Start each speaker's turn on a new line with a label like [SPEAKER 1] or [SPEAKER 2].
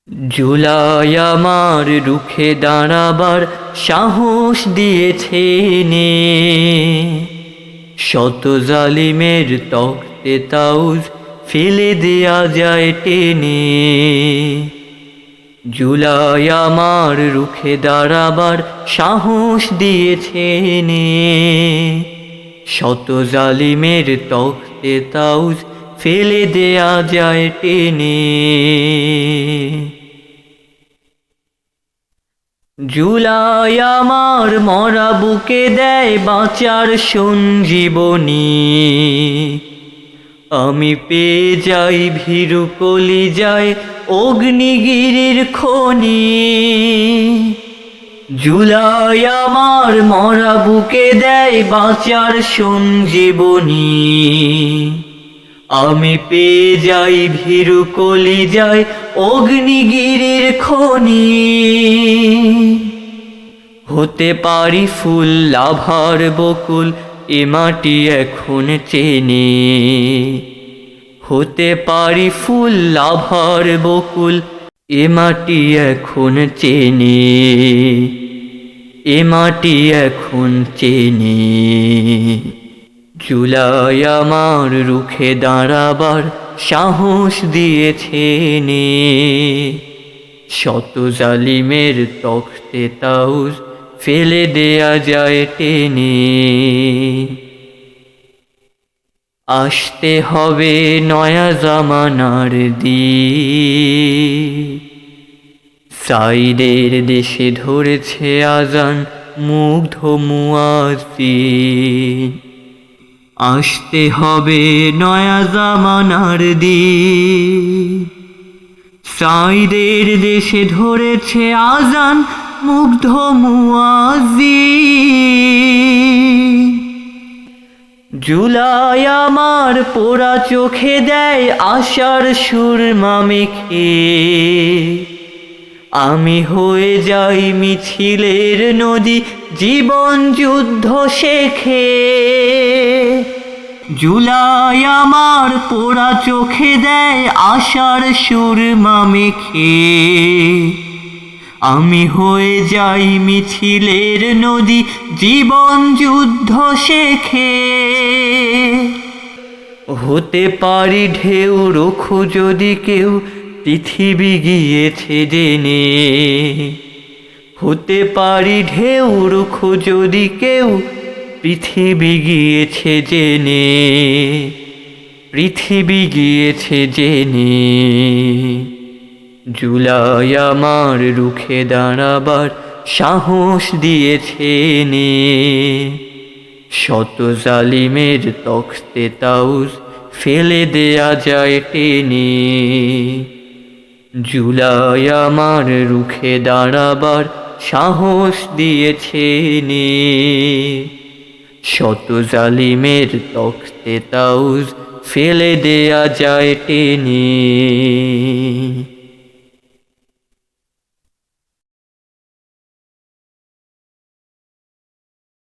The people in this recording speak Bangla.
[SPEAKER 1] জুলাই আমার রুখে দাঁড়াবার সাহস দিয়েছে নে, শত জালিমের তখতে তাউজ ফেলে দেয়া যায় টেনে। জুলাই আমার রুখে দাঁড়াবার সাহস দিয়েছে নে, শত জালিমের তখতে তাউজ ফেলে দেয়া যায় টেনে। জুলাই আমার মরা বুকে দেয় বাঁচার সঞ্জীবনী, আমি পেয়ে যাই ভীরু কলিজায় অগ্নিগিরির খনি। জুলাই আমার মরা বুকে দেয় বাঁচার সঞ্জীবনী, আমি পেয়ে যাই ভীরু কলিজায় অগ্নিগিরির খনি। হতে পারি ফুল লাভার বকুল এ মাটি এখন চেনে, হতে পারি ফুল লাভার বকুল এ মাটি এখন চেনে, এ মাটি এখন চেনে। জুলাই আমার রুখে দাঁড়াবার সাহস দিয়েছে নে, শত জালিমের তখতে তাউজ ফেলে দেয়া যায় টেনে। আসতে হবে নয়া জামানার দিন, সাইদের দেশে ধরেছে আজান মুগ্ধ মুয়াজ্জিন। আসতে হবে নয়া জামানার দিন, সাইদের দেশে ধরেছে আজান মুগ্ধ মুয়াজ্জিন। জুলাই আমার পোড়া চোখে দেয় আশার সুরমা মেখে, আমি হয়ে যাই মিছিলের নদী জীবন যুদ্ধ শেখে। জুলাই আমার পোড়া চোখে দেয় আশার সুরমা মেখে, আমি হয়ে যাই মিছিলের নদী জীবন যুদ্ধ শেখে। হতে পারি ঢেউ রুখু যদি কেউ পৃথিবী গিয়েছে জেনে, হতে পারি ঢেউ রুখু যদি কেউ পৃথিবী গিয়েছে জেনে, পৃথিবী গিয়েছে জেনে। জুলাই আমার রুখে দাঁড়াবার সাহস দিয়েছে নে, শত জালিমের তখতে তাউজ ফেলে দেয়া যায় টেনে। জুলাই আমার রুখে দাঁড়াবার সাহস দিয়েছে নে, শত জালিমের তখতে তাউজ ফেলে দেয়া যায় টেনে।